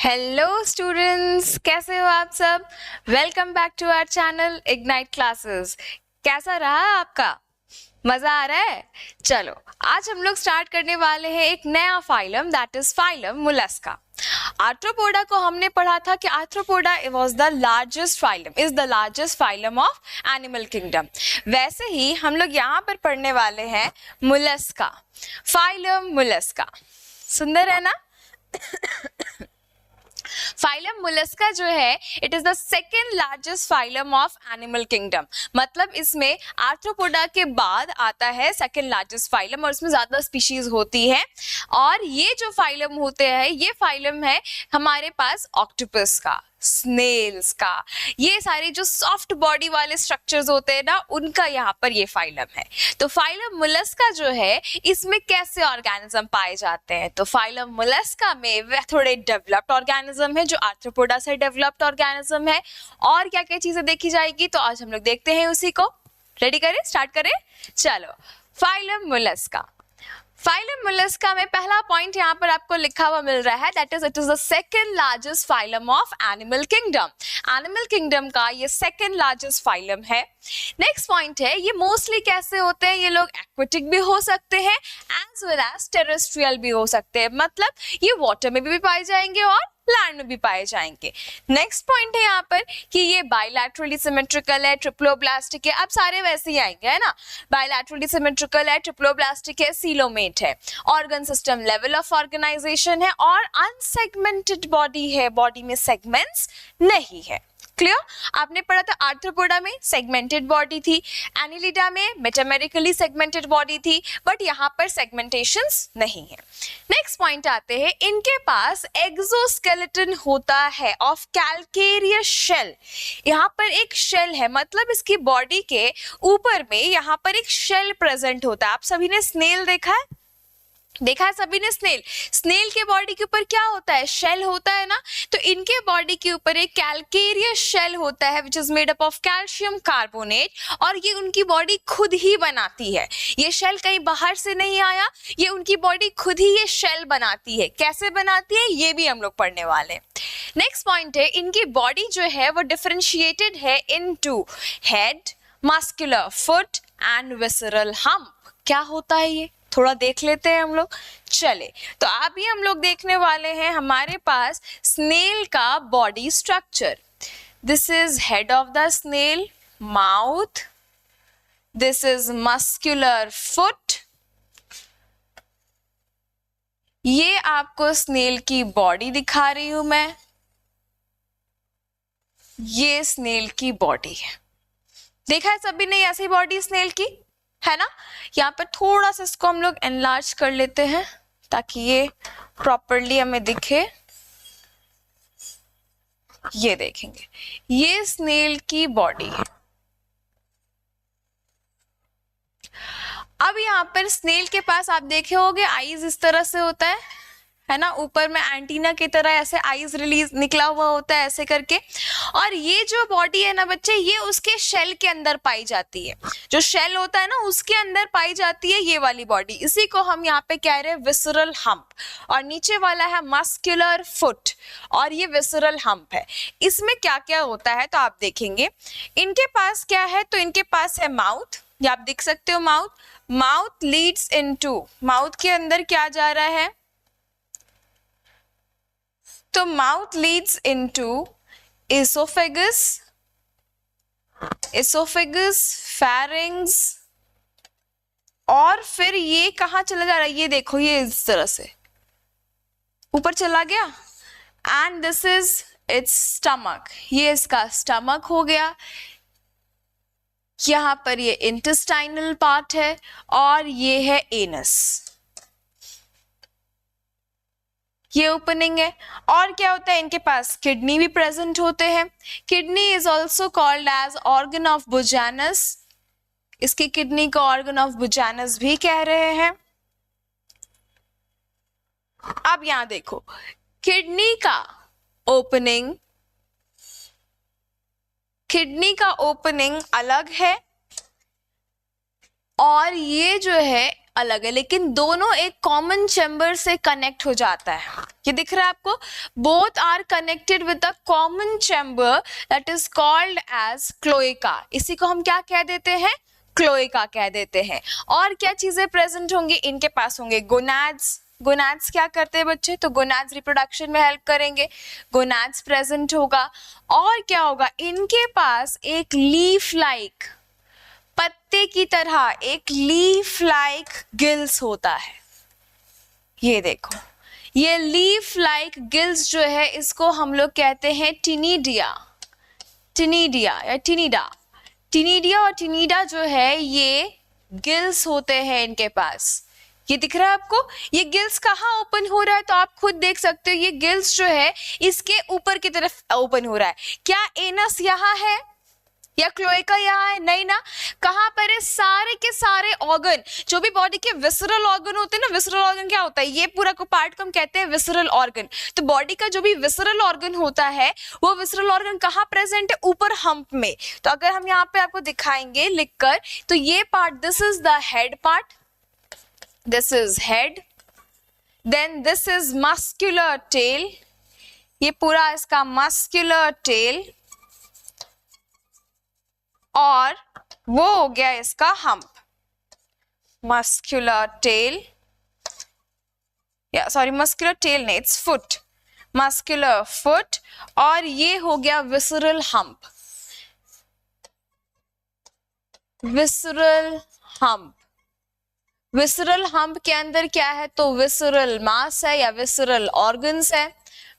Hello students, कैसे हो आप सब। Welcome back to our channel Ignite Classes. कैसा रहा आपका, मजा आ रहा है। चलो आज हम लोग स्टार्ट करने वाले हैं एक नया phylum, that is phylum Mollusca. Arthropoda को हमने पढ़ा था कि arthropoda was the largest phylum, is the largest phylum of animal kingdom. वैसे ही हम लोग यहाँ पर पढ़ने वाले हैं मोलस्का, फाइलम मोलस्का। सुंदर है ना। फाइलम मोलस्का जो है it is the second largest phylum of animal kingdom. मतलब इसमें आर्थ्रोपोडा के बाद आता है सेकेंड लार्जेस्ट फाइलम और इसमें ज्यादा स्पीशीज होती है। और ये जो फाइलम होते हैं ये फाइलम है हमारे पास ऑक्टोपस का, स्नेल्स का, ये सारे जो सॉफ्ट बॉडी वाले स्ट्रक्चर्स होते हैं ना उनका यहाँ पर ये फाइलम है। तो फाइलम मोलस्का जो है इसमें कैसे ऑर्गेनिज्म पाए जाते हैं, तो फाइलम मोलस्का में वे थोड़े डेवलप्ड ऑर्गेनिज्म है जो आर्थ्रोपोडा से डेवलप्ड ऑर्गेनिज्म है। और क्या क्या चीजें देखी जाएगी तो आज हम लोग देखते हैं उसी को। रेडी करें, स्टार्ट करें। चलो फाइलम मोलस्का। फाइलम मोलस्का में पहला पॉइंट यहाँ पर आपको लिखा हुआ मिल रहा है, that is it is the second largest phylum of animal kingdom. Animal kingdom का ये सेकेंड लार्जेस्ट फाइलम है। नेक्स्ट पॉइंट है ये मोस्टली कैसे होते हैं, ये लोग एक्वेटिक भी हो सकते हैं एज वेल एज टेरेस्ट्रियल भी हो सकते हैं। मतलब ये वाटर में भी पाए जाएंगे और लैंड में भी पाए जाएंगे। नेक्स्ट पॉइंट है यहाँ पर कि ये बायलैटरली सिमेट्रिकल है, ट्रिप्लोब्लास्टिक है। अब सारे वैसे ही आएंगे है ना, बायलैटरली सिमेट्रिकल है, ट्रिप्लोब्लास्टिक है, सीलोमेट है, organ system level of organisation है और अनसेगमेंटेड बॉडी है, बॉडी में सेगमेंट्स नहीं है। क्लियर। आपने पढ़ा था आर्थ्रोपोडा में सेगमेंटेड बॉडी थी, एनिलिडा में मेटामेरिकली सेगमेंटेड बॉडी थी, बट यहाँ पर सेगमेंटेशंस नहीं है। नेक्स्ट पॉइंट आते हैं, इनके पास एक्सोस्केलेटन होता है ऑफ कैल्केरियस शेल। यहाँ पर एक शेल है, मतलब इसकी बॉडी के ऊपर में यहाँ पर एक शेल प्रेजेंट होता है। आप सभी ने स्नेल देखा है, देखा है सभी ने स्नेल। स्नेल के बॉडी के ऊपर क्या होता है, शेल होता है ना। तो इनके बॉडी के ऊपर एक कैल्केरियस शेल होता है which is made up of calcium carbonate और ये उनकी बॉडी खुद ही बनाती है। ये शेल कहीं बाहर से नहीं आया, ये उनकी बॉडी खुद ही ये शेल बनाती है। कैसे बनाती है ये भी हम लोग पढ़ने वाले हैं। नेक्स्ट पॉइंट है इनकी बॉडी जो है वो डिफरेंशिएटेड है into head, muscular foot and visceral hump. क्या होता है ये थोड़ा देख लेते हैं हम लोग। चले तो अभी हम लोग देखने वाले हैं हमारे पास स्नेल का body structure. This is head of the snail, mouth, this is muscular foot. ये आपको स्नेल की बॉडी दिखा रही हूं मैं, ये स्नेल की बॉडी है। देखा है सभी ने ऐसी बॉडी स्नेल की है ना। यहाँ पर थोड़ा सा इसको हम लोग एनलार्ज कर लेते हैं ताकि ये प्रॉपरली हमें दिखे। ये देखेंगे ये स्नेल की बॉडी है। अब यहाँ पर स्नेल के पास आप देखे होंगे आईज इस तरह से होता है ना, ऊपर में एंटीना की तरह ऐसे आईज रिलीज निकला हुआ होता है ऐसे करके। और ये जो बॉडी है ना बच्चे, ये उसके शेल के अंदर पाई जाती है। जो शेल होता है ना उसके अंदर पाई जाती है ये वाली बॉडी। इसी को हम यहाँ पे कह रहे हैं विसरल हम्प। और नीचे वाला है मस्कुलर फुट और ये विसरल हम्प है। इसमें क्या क्या होता है तो आप देखेंगे इनके पास क्या है, तो इनके पास है माउथ। ये आप देख सकते हो mouth. Mouth Leeds into, mouth के अंदर क्या जा रहा है, तो mouth Leeds into esophagus, esophagus, pharynx और फिर ये कहाँ चला जा रहा है, ये देखो ये इस तरह से ऊपर चला गया। And this is it's stomach, ये इसका स्टमक हो गया। यहाँ पर ये इंटेस्टाइनल पार्ट है और ये है एनस, ये ओपनिंग है। और क्या होता है इनके पास किडनी भी प्रेजेंट होते हैं। Kidney is also called as organ of Bojanus, इसकी किडनी को ऑर्गन ऑफ बुजानस भी कह रहे हैं। अब यहां देखो किडनी का ओपनिंग, किडनी का ओपनिंग अलग है और ये जो है अलग है, लेकिन दोनों एक कॉमन चैम्बर से कनेक्ट हो जाता है। ये दिख रहा है आपको, both are connected with a common chamber that is called as cloaca. इसी को हम क्या कह देते हैं, क्लोएका कह देते हैं। और क्या चीजें प्रेजेंट होंगी, इनके पास होंगे गोनाड्स। गोनाड्स क्या करते हैं बच्चे, तो गोनाड्स रिप्रोडक्शन में हेल्प करेंगे, गोनाड्स प्रेजेंट होगा। और क्या होगा, इनके पास एक लीफ लाइक, पत्ते की तरह एक लीफ लाइक गिल्स होता है। ये देखो, ये लीफ लाइक गिल्स जो है इसको हम लोग कहते हैं टिनिडिया, टिनिडिया या टिनिडा। टिनिडिया और टिनिडा जो है ये गिल्स होते हैं इनके पास। ये दिख रहा है आपको, ये गिल्स कहाँ ओपन हो रहा है, तो आप खुद देख सकते हो, ये गिल्स जो है इसके ऊपर की तरफ ओपन हो रहा है। क्या एनस यहाँ है या क्लोएका यहाँ है, नहीं ना। कहाँ पर है, सारे के सारे ऑर्गन, जो भी बॉडी के विसरल ऑर्गन होते हैं ना, विसरल ऑर्गन क्या होता है, ये पूरा को पार्ट को हम कहते हैं विसरल ऑर्गन। तो बॉडी का जो भी विसरल ऑर्गन होता है वो विसरल ऑर्गन कहाँ प्रेजेंट है, ऊपर हम्प में। तो अगर हम यहाँ पे आपको दिखाएंगे लिखकर, तो ये part, this is the head part, this is head, then this is muscular tail, ये पूरा इसका muscular tail, और वो हो गया इसका hump, muscular tail, या सॉरी muscular tail नहीं, it's foot, muscular foot, और ये हो गया visceral hump, visceral hump। Visceral hump के अंदर क्या है, तो विसरल मास है या विसरल ऑर्गन्स है।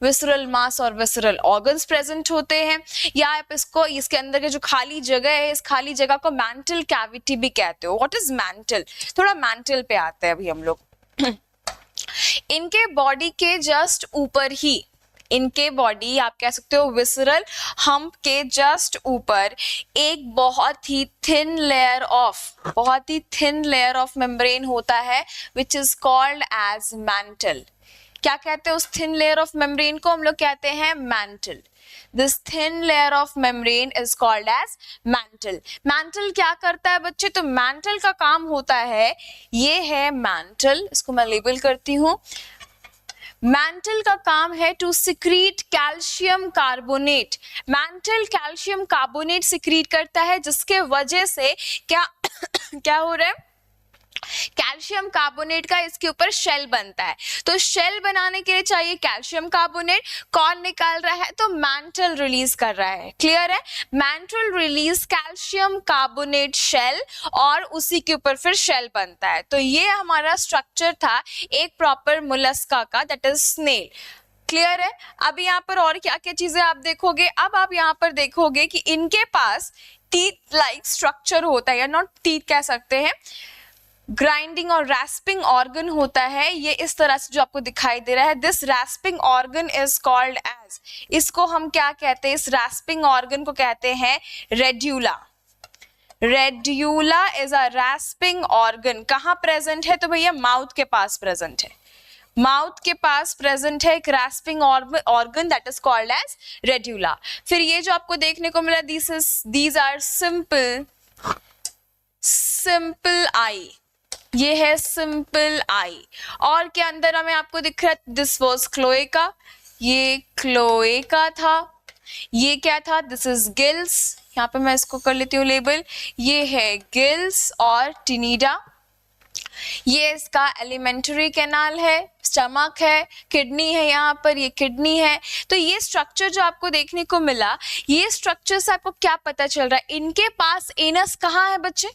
विसरल मास और विसरल ऑर्गन्स प्रेजेंट होते हैं, या आप इसको, इसके अंदर के जो खाली जगह है, इस खाली जगह को मैंटल कैविटी भी कहते हो। व्हाट इज मैंटल, थोड़ा मैंटल पे आते हैं अभी हम लोग। इनके बॉडी के जस्ट ऊपर ही, इनके बॉडी आप कह सकते हो विसरल हम्प के जस्ट ऊपर एक बहुत ही थिन लेयर ऑफ मेम्ब्रेन होता है which is called as mantle. क्या कहते हैं उस थिन लेयर ऑफ मेम्ब्रेन को, हम लोग कहते हैं mantle. This thin layer of membrane is called as mantle. Mantle क्या करता है बच्चे, तो मैंटल का काम होता है, ये है मैंटल, इसको मैं लेबल करती हूँ। मैंटल का काम है to secrete calcium carbonate. Mantle calcium carbonate secrete करता है, जिसके वजह से क्या क्या हो रहा है, कैल्शियम कार्बोनेट का इसके ऊपर शेल बनता है। तो शेल बनाने के लिए चाहिए कैल्शियम कार्बोनेट, कौन निकाल रहा है, तो मैंटल रिलीज कर रहा है। क्लियर है, mantle release calcium carbonate shell, और उसी के ऊपर फिर शेल बनता है। तो ये हमारा स्ट्रक्चर था एक प्रॉपर मोलस्का का, दैट इज स्नेल। क्लियर है। अब यहाँ पर और क्या क्या चीजें आप देखोगे, अब आप यहाँ पर देखोगे कि इनके पास टीथ लाइक स्ट्रक्चर होता है, या नॉट टीथ कह सकते हैं, ग्राइंडिंग और रैस्पिंग ऑर्गन होता है। ये इस तरह से जो आपको दिखाई दे रहा है, this rasping organ is called as, इसको हम क्या कहते हैं, इस रैस्पिंग ऑर्गन को कहते हैं radula. Radula is a rasping organ. कहाँ प्रेजेंट है, तो भैया माउथ के पास प्रेजेंट है। माउथ के पास प्रेजेंट है एक rasping organ that is called as radula. फिर ये जो आपको देखने को मिला, दीज आर सिंपल आई, ये है सिंपल आई। और के अंदर हमें आपको दिख रहा है, दिस वाज क्लोएका, ये क्लोएका था। ये क्या था, दिस इज गिल्स, यहाँ पे मैं इसको कर लेती हूँ लेबल, ये है गिल्स और टिनिडा। ये इसका एलिमेंट्री कैनाल है, स्टमक है, किडनी है, यहाँ पर ये किडनी है। तो ये स्ट्रक्चर जो आपको देखने को मिला, ये स्ट्रक्चर से आपको क्या पता चल रहा है, इनके पास एनस कहाँ है बच्चे,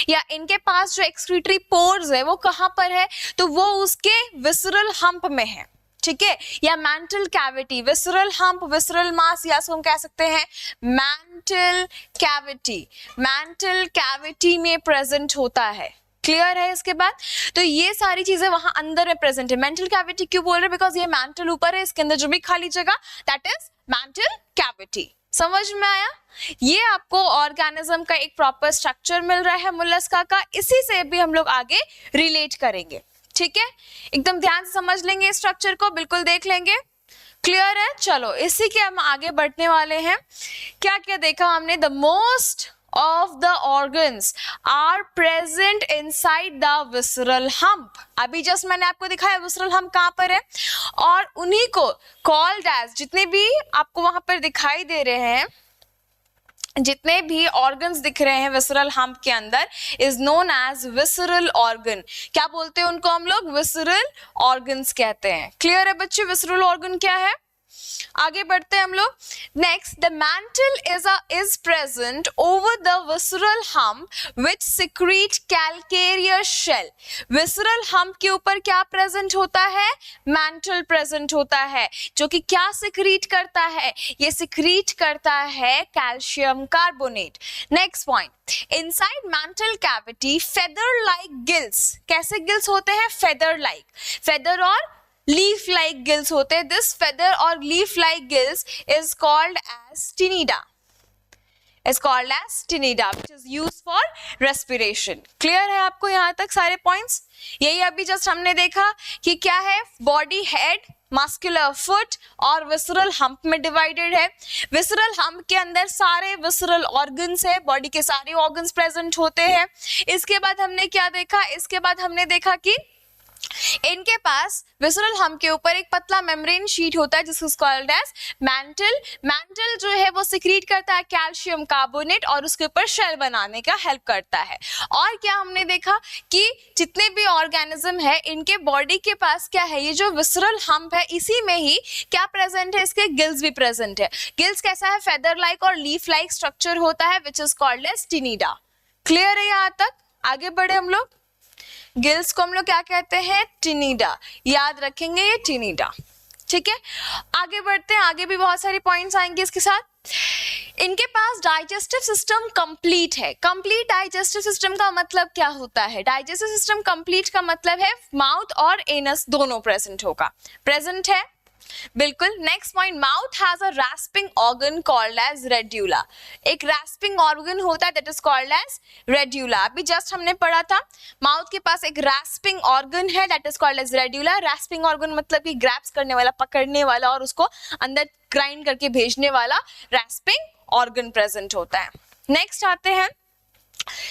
या इनके पास जो एक्सक्रीटरी पोर्स है वो कहाँ पर है, तो वो उसके विसरल हम्प में है। ठीक है, या mantle cavity, visceral hump, visceral mass, या हम कह सकते हैं मैंटल कैविटी, मैंटल कैविटी में प्रेजेंट होता है। क्लियर है। इसके बाद तो ये सारी चीजें वहां अंदर में प्रेजेंट है। मेंटल कैविटी क्यों बोल रहे हैं, बिकॉज ये मैंटल ऊपर है, इसके अंदर जो भी खाली जगह दैट इज मैंटल कैविटी। समझ में आया। ये आपको ऑर्गेनिज्म का एक प्रॉपर स्ट्रक्चर मिल रहा है मोलस्का का, इसी से भी हम लोग आगे रिलेट करेंगे। ठीक है, एकदम ध्यान से समझ लेंगे स्ट्रक्चर को, बिल्कुल देख लेंगे। क्लियर है। चलो इसी के हम आगे बढ़ने वाले हैं। क्या क्या देखा हमने, the most of the organs are present inside the visceral hump. अभी जस्ट मैंने आपको दिखाया visceral hump कहाँ पर है, और उन्हीं को called as, जितने भी आपको वहां पर दिखाई दे रहे हैं, जितने भी ऑर्गन्स दिख रहे हैं विसरल हम्प के अंदर, is known as visceral organ. क्या बोलते हैं उनको हम लोग? विसरल ऑर्गन्स कहते हैं. क्लियर है बच्चे विसरल ऑर्गन क्या है? आगे बढ़ते हैं हम लोग. Next, the mantle is present over the visceral hump which secrete calcareous shell. Visceral hump के ऊपर क्या प्रेजेंट होता है? मैंटल प्रेजेंट होता है, जो कि क्या सिक्रीट करता है? ये सिक्रीट करता है calcium carbonate. Next point, inside mantle cavity feather like gills. कैसे गिल्स होते हैं? Feather like. फेदर और लीफ लाइक गिल्स होते हैं. दिस फेदर और leaf like gills is called as ctenidia. is called as tinida, which is used for respiration. Clear है आपको यहाँ तक सारे पॉइंट्स? यही अभी जस्ट हमने देखा कि क्या है, बॉडी हेड, मस्कुलर फुट और विसरल हम्प में डिवाइडेड है. विसरल हम्प के अंदर सारे विसरल ऑर्गन्स है, बॉडी के सारे ऑर्गन्स प्रेजेंट होते हैं. इसके बाद हमने क्या देखा? इसके बाद हमने देखा कि इनके पास विसरल हम्प के ऊपर एक पतला मेम्ब्रेन शीट होता है जिसको कॉल्ड एज मैंटल. मैंटल जो है वो सिक्रीट करता है कैल्शियम कार्बोनेट और उसके ऊपर शेल बनाने का हेल्प करता है. और क्या हमने देखा कि जितने भी ऑर्गेनिज्म है इनके बॉडी के पास क्या है, ये जो विसरल हम्प है इसी में ही क्या प्रेजेंट है, इसके गिल्स भी प्रेजेंट है. गिल्स कैसा है? फेदर लाइक और लीफ लाइक स्ट्रक्चर होता है which is called as ctenidia. Clear है यहाँ तक? आगे बढ़े हम लोग. गिल्स को हम लोग क्या कहते हैं? टिनिडा. याद रखेंगे ये टिनिडा. ठीक है, आगे बढ़ते हैं. आगे भी बहुत सारे पॉइंट्स आएंगे इसके साथ. इनके पास डाइजेस्टिव सिस्टम कंप्लीट है. कंप्लीट डाइजेस्टिव सिस्टम का मतलब क्या होता है? डाइजेस्टिव सिस्टम कंप्लीट का मतलब है माउथ और एनस दोनों प्रेजेंट होगा. प्रेजेंट है बिल्कुल. Next point, mouth has a rasping organ called as radula. एक रैस्पिंग ऑर्गन होता है that is called as radula. अभी जस्ट हमने पढ़ा था माउथ के पास एक रैस्पिंग ऑर्गन है that is called as radula. Rasping organ मतलब कि ग्रैप्स करने वाला, पकड़ने वाला और उसको अंदर ग्राइंड करके भेजने वाला रैस्पिंग ऑर्गन प्रेजेंट होता है. नेक्स्ट आते हैं,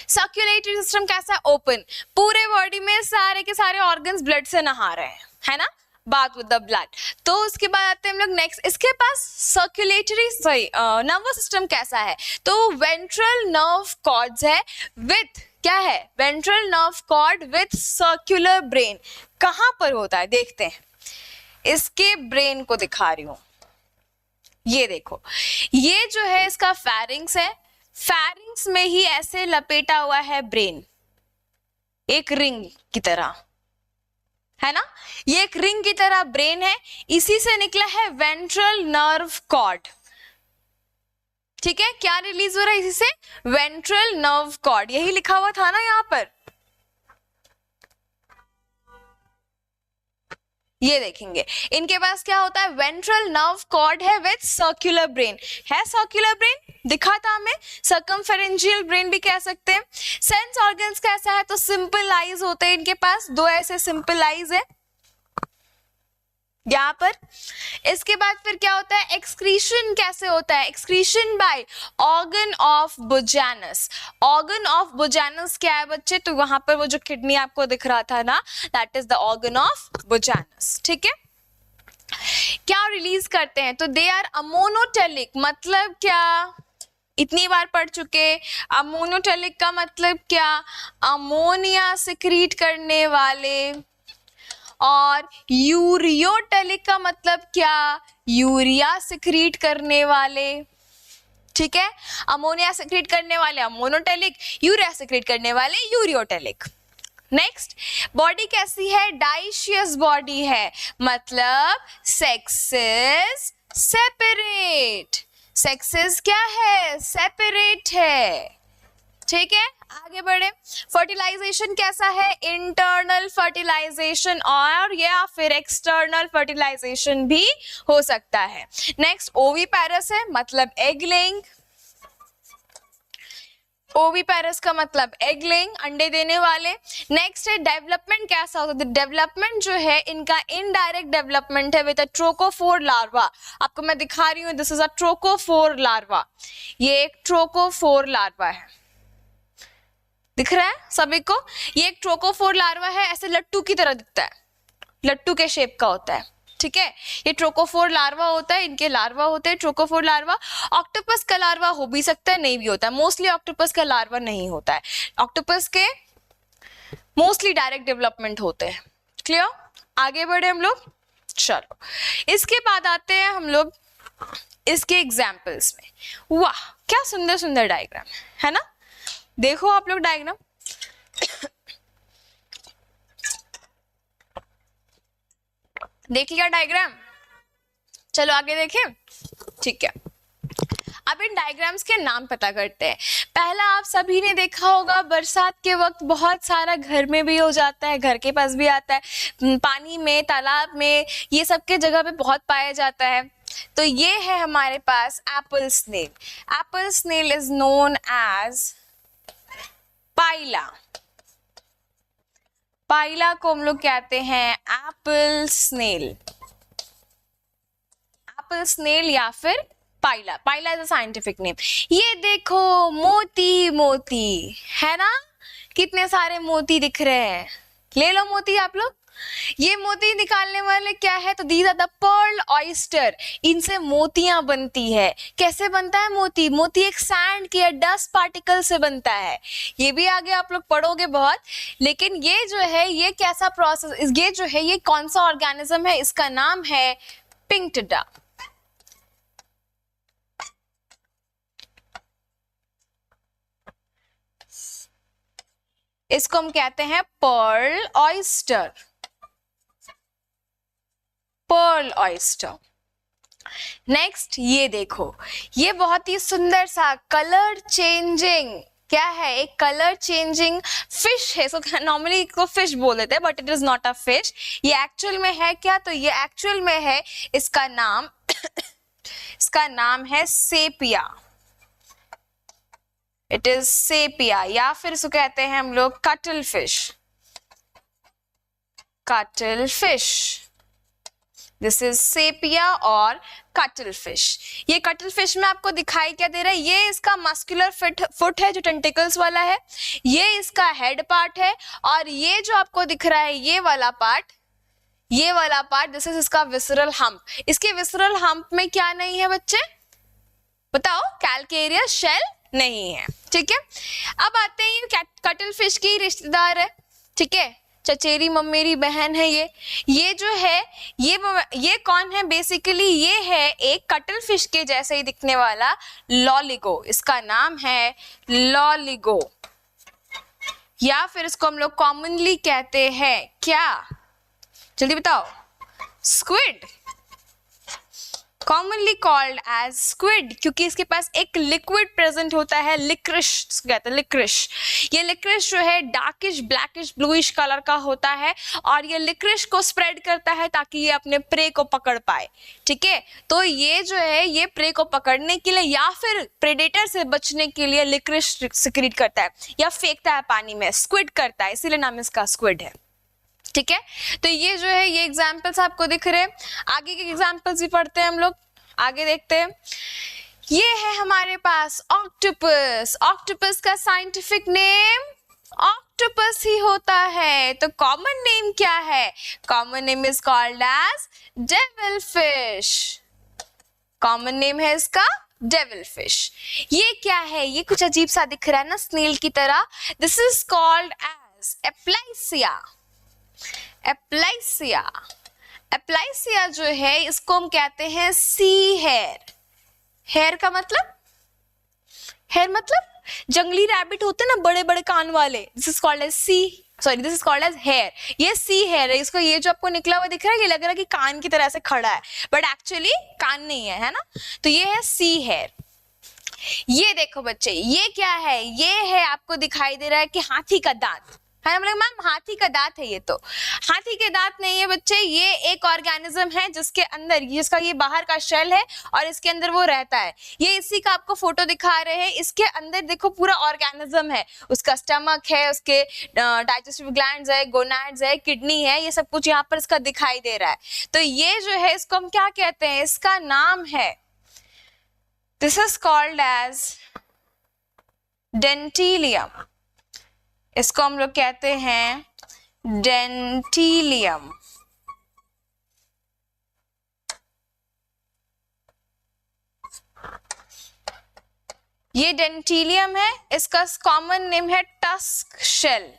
सर्कुलेटरी सिस्टम कैसा है? ओपन. पूरे बॉडी में सारे के सारे ऑर्गन्स ब्लड से नहा रहे हैं, है ना, बाथ विद द ब्लड. तो उसके बाद आते हैं हम लोग नेक्स्ट. इसके पास सर्कुलेटरी नर्वस सिस्टम कैसा है? तो वेंट्रल नर्व कॉर्ड्स है विथ क्या है? Ventral nerve cord with circular brain. कहां पर होता है? देखते हैं. इसके ब्रेन को दिखा रही हूं. ये देखो, ये जो है इसका फेरिंग्स है. फेरिंग्स में ही ऐसे लपेटा हुआ है ब्रेन, एक रिंग की तरह, है ना. ये एक रिंग की तरह ब्रेन है. इसी से निकला है वेंट्रल नर्व कॉर्ड. ठीक है, क्या रिलीज हो रहा है इसी से? Ventral nerve cord. यही लिखा हुआ था ना यहाँ पर. ये देखेंगे इनके पास क्या होता है? वेंट्रल नर्व कॉर्ड है विथ सर्कुलर ब्रेन. है सर्कुलर ब्रेन? दिखा था हमें. सर्कमफेरेंजियल ब्रेन भी कह सकते हैं. सेंस ऑर्गन्स कैसा है? तो सिंपल आईज होते हैं इनके पास. दो ऐसे सिंपल आईज है यहाँ पर. इसके बाद फिर क्या होता है? एक्सक्रीशन कैसे होता है? Excretion by organ of Bojanus. Organ of Bojanus क्या है बच्चे? तो वहां पर वो जो किडनी आपको दिख रहा था ना, that is the organ of Bojanus. ठीक है, क्या रिलीज करते हैं? तो दे आर अमोनोटेलिक. मतलब क्या? इतनी बार पढ़ चुके. अमोनोटेलिक का मतलब क्या? अमोनिया सिक्रीट करने वाले. और यूरियोटेलिक का मतलब क्या? यूरिया सिक्रीट करने वाले. ठीक है, अमोनिया सिक्रीट करने वाले अमोनोटेलिक, यूरिया सिक्रीट करने वाले यूरियोटेलिक. नेक्स्ट, बॉडी कैसी है? डाइशियस बॉडी है. मतलब सेक्सेस सेपरेट. सेक्सेस क्या है? सेपरेट है. ठीक है, आगे बढ़े. फर्टिलाइजेशन कैसा है? इंटरनल फर्टिलाइजेशन और या फिर एक्सटर्नल फर्टिलाइजेशन भी हो सकता है. नेक्स्ट, ओवीपेरस है मतलब एग लेइंग. ओवीपेरस का मतलब एग लेइंग, अंडे देने वाले। नेक्स्ट है डेवलपमेंट कैसा होता है, डेवलपमेंट जो है इनका इनडायरेक्ट डेवलपमेंट है विद अ ट्रोकोफोर लार्वा। आपको मैं दिखा रही हूँ, this is a trochophore larva, ये एक ट्रोकोफोर लार्वा है, दिख रहा है सभी को, ये एक ट्रोकोफोर लार्वा है, ऐसे लट्टू की तरह दिखता है, लट्टू के शेप का होता है, ठीक है, ये ट्रोकोफोर लार्वा होता है, इनके लार्वा होते हैं ट्रोकोफोर लार्वा। ऑक्टोपस का लार्वा हो भी सकता है, नहीं भी होता है, मोस्टली ऑक्टोपस का लार्वा नहीं होता है, ऑक्टोपस के मोस्टली डायरेक्ट डेवलपमेंट होते हैं। क्लियर, आगे बढ़े हम लोग। चलो इसके बाद आते हैं हम लोग इसके एग्जाम्पल्स में। वाह क्या सुंदर सुंदर डायग्राम है ना, देखो आप लोग डायग्राम, देख लिया डायग्राम, चलो आगे देखें, ठीक है। अब इन डायग्राम्स के नाम पता करते हैं। पहला आप सभी ने देखा होगा, बरसात के वक्त बहुत सारा घर में भी हो जाता है, घर के पास भी आता है, पानी में, तालाब में, ये सब के जगह पे बहुत पाया जाता है। तो ये है हमारे पास apple snail. Apple snail is known as Pila, Pila को हम लोग कहते हैं एप्पल स्नेल, एप्पल स्नेल या फिर पाइला, पाइला इज अ साइंटिफिक नेम। ये देखो मोती, मोती है ना, कितने सारे मोती दिख रहे हैं, ले लो मोती आप लोग। ये मोती निकालने वाले क्या है, तो these are the pearl oyster, इनसे मोतियां बनती है। कैसे बनता है मोती, मोती एक सैंड के या डस्ट पार्टिकल से बनता है, ये भी आगे आप लोग पढ़ोगे बहुत। लेकिन ये जो है ये कैसा प्रोसेस, ये जो है ये कौन सा ऑर्गेनिज्म है, इसका नाम है पिंक्टिडा। इसको हम कहते हैं pearl oyster, pearl oyster. Next ये देखो, ये बहुत ही सुंदर सा कलर चेंजिंग, क्या है, एक कलर चेंजिंग फिश है। सो नॉर्मली इसको फिश बोल देते हैं, but it is not a fish. ये एक्चुअल में है क्या, तो ये एक्चुअल में है, इसका नाम इसका नाम है सेपिया, इट इज सेपिया, या फिर इसको कहते हैं हम लोग cuttle fish, cuttle fish, this is sepia और कटल फिश। ये कटल फिश में आपको दिखाई क्या दे रहा है, ये इसका मस्कुलर फुट है जो टेंटिकल्स वाला है, ये इसका हेड पार्ट है, और ये जो आपको दिख रहा है ये वाला पार्ट, ये वाला पार्ट दिस इज इसका विसरल हम्प। इसके विसरल हम्प में क्या नहीं है बच्चे, बताओ, कैल्केरियस शेल नहीं है, ठीक है। अब आते हैं ये कटल फिश की रिश्तेदार है, ठीक है, चचेरी मम्मेरी बहन है ये जो है ये कौन है, बेसिकली ये है एक कटल फिश के जैसे ही दिखने वाला लॉलिगो, इसका नाम है लॉलिगो, या फिर इसको हम लोग कॉमनली कहते हैं क्या, जल्दी बताओ, squid, commonly called as squid, क्योंकि इसके पास एक लिक्विड प्रेजेंट होता है, लिक्रिश कहते हैं, लिक्रिश। ये लिक्रिश जो है डार्किश ब्लैकिश ब्लूइश कलर का होता है, और ये लिक्रिश को स्प्रेड करता है ताकि ये अपने प्रे को पकड़ पाए, ठीक है। तो ये जो है ये प्रे को पकड़ने के लिए या फिर प्रेडेटर से बचने के लिए लिक्रिश सिक्रीट करता है या फेंकता है पानी में, स्क्विड करता है, इसीलिए नाम इसका स्क्विड है, ठीक है। तो ये जो है ये एग्जाम्पल्स आपको दिख रहे हैं, आगे के एग्जाम्पल्स भी पढ़ते हैं हम लोग, आगे देखते हैं। ये है हमारे पास ऑक्टोपस, ऑक्टोपस का साइंटिफिक नेम ऑक्टोपस ही होता है, तो कॉमन नेम क्या है, common name is called as devil fish, common name है इसका डेविल फिश। ये क्या है, ये कुछ अजीब सा दिख रहा है ना स्नेल की तरह, दिस इज कॉल्ड एज एप्लाइसिया, एप्लाइसिया, एप्लाइसिया जो है इसको हम कहते हैं सी हेयर, हेयर का मतलब, हेयर मतलब जंगली रैबिट होते हैं ना बड़े बड़े कान वाले, this is called as sea, sorry this is called as hare, ये सी हेयर है, इसको ये जो आपको निकला हुआ दिख रहा है ये लग रहा है कि कान की तरह से खड़ा है, बट एक्चुअली कान नहीं है ना, तो ये है सी हेयर। ये देखो बच्चे ये क्या है, ये है आपको दिखाई दे रहा है कि हाथी का दांत है ना। मैम हाथी का दांत है ये, तो हाथी के दांत नहीं है बच्चे, ये एक ऑर्गेनिज्म है जिसके अंदर, जिसका ये बाहर का शेल है और इसके अंदर वो रहता है। ये इसी का आपको फोटो दिखा रहे हैं, इसके अंदर देखो पूरा ऑर्गेनिज्म है, उसका स्टमक है, उसके डाइजेस्टिव ग्लैंड्स है, गोनाड्स है, किडनी है, ये सब कुछ यहाँ पर इसका दिखाई दे रहा है। तो ये जो है इसको हम क्या कहते हैं, इसका नाम है, दिस इज कॉल्ड एज डेंटिलियम। इसको हम लोग कहते हैं डेंटिलियम। ये डेंटिलियम है, इसका कॉमन नेम है tusk shell.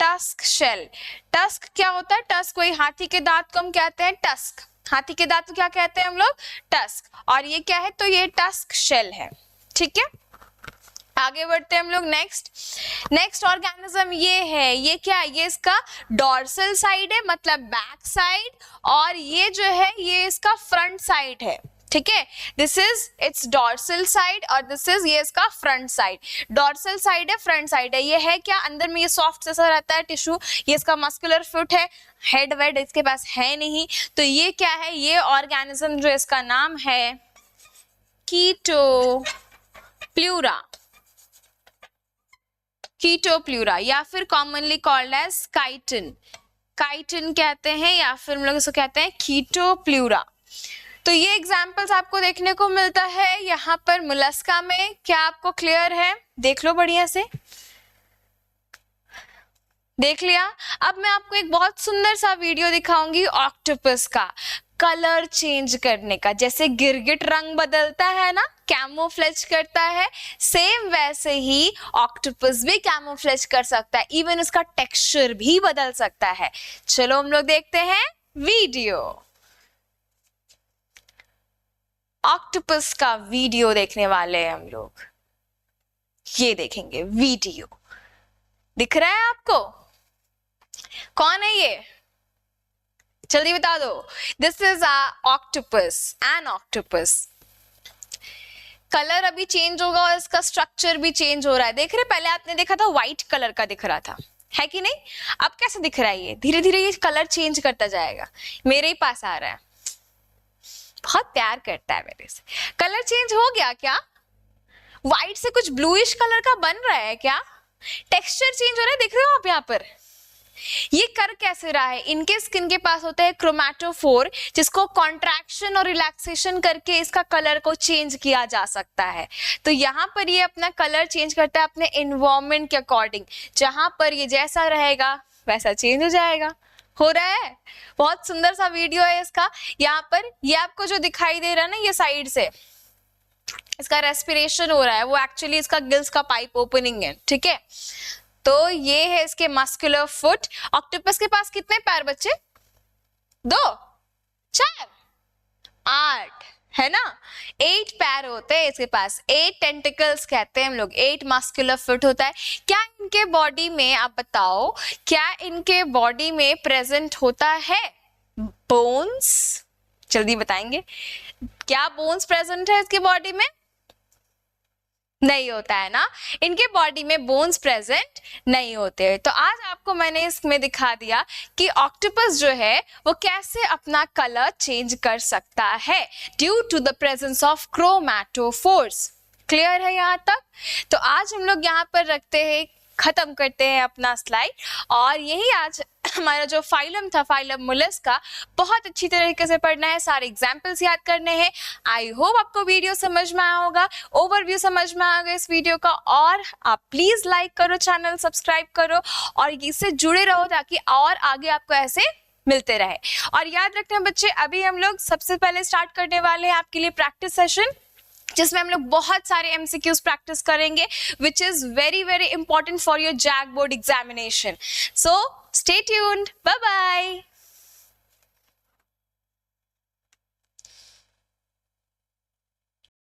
Tusk shell, tusk क्या होता है, टस्क वही हाथी के दांत को हम कहते हैं टस्क, हाथी के दांत को क्या कहते हैं हम लोग, टस्क। और ये क्या है, तो ये टस्क शेल है, ठीक है। आगे बढ़ते हैं हम लोग। नेक्स्ट ऑर्गेनिज्म ये है, ये क्या है, ये इसका डॉर्सल साइड है, मतलब बैक साइड, और ये जो है ये इसका फ्रंट साइड है, ठीक है। This is it's dorsal side और दिस इज ये इसका फ्रंट साइड। डॉर्सल साइड है, फ्रंट साइड है, ये है क्या, अंदर में ये सॉफ्ट जैसा रहता है टिश्यू, ये इसका मस्कुलर फुट है, हेड वेड इसके पास है नहीं। तो ये क्या है, ये ऑर्गेनिज्म जो इसका नाम है कीटोप्ल्यूरा, कीटोप्ल्यूरा, या फिर commonly called as chiton, chiton कहते हैं, या फिर हम लोग इसको कहते हैं कीटोप्ल्यूरा। तो ये एग्जाम्पल्स आपको देखने को मिलता है यहाँ पर मोलस्का में। क्या आपको क्लियर है, देख लो बढ़िया से, देख लिया। अब मैं आपको एक बहुत सुंदर सा वीडियो दिखाऊंगी ऑक्टोपस का, कलर चेंज करने का। जैसे गिरगिट रंग बदलता है ना, कैमोफ्लेज करता है, सेम वैसे ही ऑक्टोपस भी कैमोफ्लेज कर सकता है, इवन उसका टेक्सचर भी बदल सकता है। चलो हम लोग देखते हैं वीडियो। ऑक्टोपस का वीडियो देखने वाले हैं हम लोग, ये देखेंगे वीडियो। दिख रहा है आपको, कौन है ये, जल्दी बता दो। This is octopus, an octopus. Colour अभी चेंज होगा और इसका स्ट्रक्चर भी चेंज हो रहा है। देख रहे, पहले आपने देखा था व्हाइट कलर का दिख रहा था, है कि नहीं, अब कैसे दिख रहा है, ये धीरे धीरे ये कलर चेंज करता जाएगा। मेरे ही पास आ रहा है, बहुत प्यार करता है मेरे से। कलर चेंज हो गया क्या, व्हाइट से कुछ ब्लूइश कलर का बन रहा है क्या, टेक्सचर चेंज हो रहा है, देख रहे हो आप यहाँ पर। ये कर कैसे रहा है, इनके स्किन के पास होता है क्रोमैटोफोर, जिसको कॉन्ट्रैक्शन और रिलैक्सेशन करके इसका कलर को चेंज किया जा सकता है। तो यहाँ पर ये अपना कलर चेंज करता है अपने एनवायरनमेंट के अकॉर्डिंग, जहां पर ये जैसा रहेगा वैसा चेंज हो जाएगा। हो रहा है, बहुत सुंदर सा वीडियो है इसका। यहाँ पर ये आपको जो दिखाई दे रहा है ना, ये साइड से इसका रेस्पिरेशन हो रहा है, वो एक्चुअली इसका गिल्स का पाइप ओपनिंग है, ठीक है। तो ये है इसके मस्कुलर फुट। ऑक्टोपस के पास कितने पैर बच्चे, 2, 4, 8, है ना, 8 पैर होते हैं इसके पास, 8 टेंटिकल्स कहते हैं हम लोग, 8 मस्कुलर फुट होता है। क्या इनके बॉडी में, आप बताओ, क्या इनके बॉडी में प्रेजेंट होता है बोन्स, जल्दी बताएंगे, क्या बोन्स प्रेजेंट है इसके बॉडी में, नहीं होता है ना, इनके बॉडी में बोन्स प्रेजेंट नहीं होते। तो आज आपको मैंने इसमें दिखा दिया कि ऑक्टोपस जो है वो कैसे अपना कलर चेंज कर सकता है due to the presence of chromatophores. Clear है यहाँ तक। तो आज हम लोग यहाँ पर रखते हैं, खत्म करते हैं अपना स्लाइड, और यही आज हमारा जो फाइलम था, फाइलम मोलस्का, बहुत अच्छी तरीके से पढ़ना है, सारे एग्जाम्पल्स याद करने हैं। आई होप आपको वीडियो समझ में आया होगा, ओवरव्यू समझ में आएगा इस वीडियो का। और आप प्लीज लाइक करो, चैनल सब्सक्राइब करो और इससे जुड़े रहो ताकि और आगे आपको ऐसे मिलते रहे। और याद रखना बच्चे, अभी हम लोग सबसे पहले स्टार्ट करने वाले हैं आपके लिए प्रैक्टिस सेशन, जिसमें हम लोग बहुत सारे MCQs प्रैक्टिस करेंगे, which is very very important for your JAG board examination. So stay tuned. Bye bye.